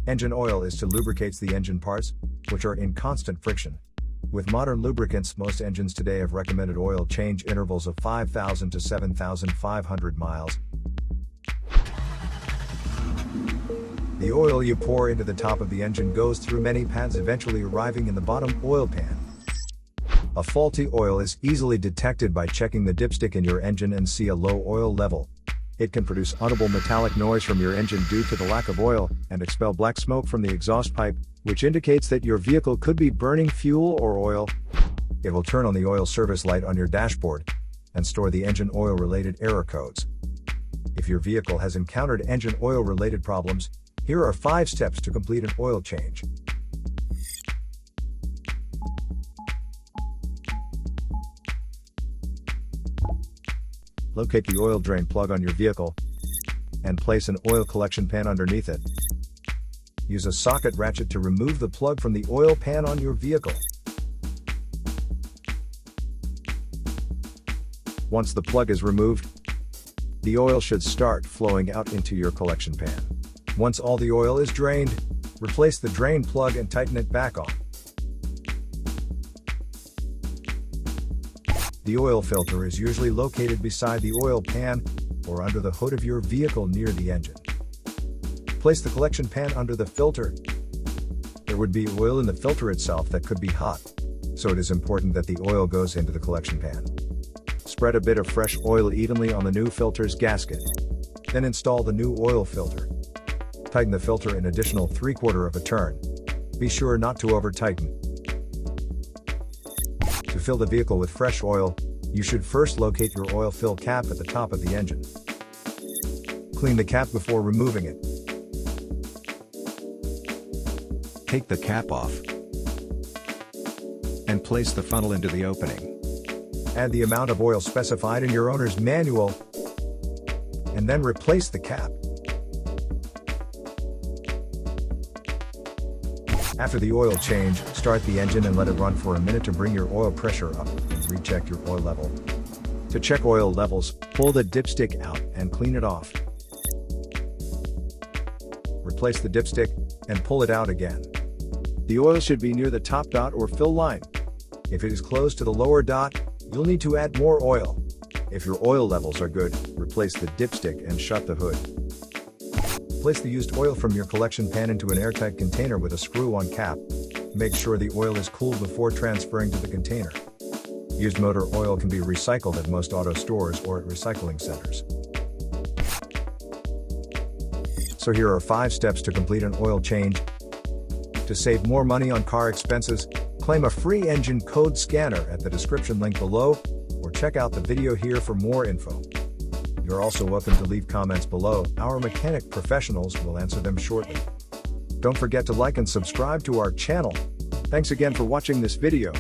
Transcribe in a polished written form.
Engine oil is to lubricate the engine parts, which are in constant friction. With modern lubricants, most engines today have recommended oil change intervals of 5,000 to 7,500 miles. The oil you pour into the top of the engine goes through many pads, eventually arriving in the bottom oil pan. A faulty oil is easily detected by checking the dipstick in your engine and see a low oil level. It can produce audible metallic noise from your engine due to the lack of oil, and expel black smoke from the exhaust pipe, which indicates that your vehicle could be burning fuel or oil. It will turn on the oil service light on your dashboard and store the engine oil-related error codes. If your vehicle has encountered engine oil-related problems, here are 5 steps to complete an oil change. Locate the oil drain plug on your vehicle and place an oil collection pan underneath it. Use a socket ratchet to remove the plug from the oil pan on your vehicle. Once the plug is removed, the oil should start flowing out into your collection pan. Once all the oil is drained, replace the drain plug and tighten it back on. The oil filter is usually located beside the oil pan or under the hood of your vehicle near the engine. Place the collection pan under the filter. There would be oil in the filter itself that could be hot, so it is important that the oil goes into the collection pan. Spread a bit of fresh oil evenly on the new filter's gasket. Then install the new oil filter. Tighten the filter an additional 3/4 of a turn. Be sure not to over-tighten. To fill the vehicle with fresh oil, you should first locate your oil fill cap at the top of the engine. Clean the cap before removing it. Take the cap off and place the funnel into the opening. Add the amount of oil specified in your owner's manual, and then replace the cap. After the oil change, start the engine and let it run for a minute to bring your oil pressure up and recheck your oil level. To check oil levels, pull the dipstick out and clean it off. Replace the dipstick and pull it out again. The oil should be near the top dot or fill line. If it is close to the lower dot, you'll need to add more oil. If your oil levels are good, replace the dipstick and shut the hood. Place the used oil from your collection pan into an airtight container with a screw-on cap. Make sure the oil is cooled before transferring to the container. Used motor oil can be recycled at most auto stores or at recycling centers. So here are 5 steps to complete an oil change. To save more money on car expenses, claim a free engine code scanner at the description link below, or check out the video here for more info. You're also welcome to leave comments below. Our mechanic professionals will answer them shortly. Don't forget to like and subscribe to our channel. Thanks again for watching this video.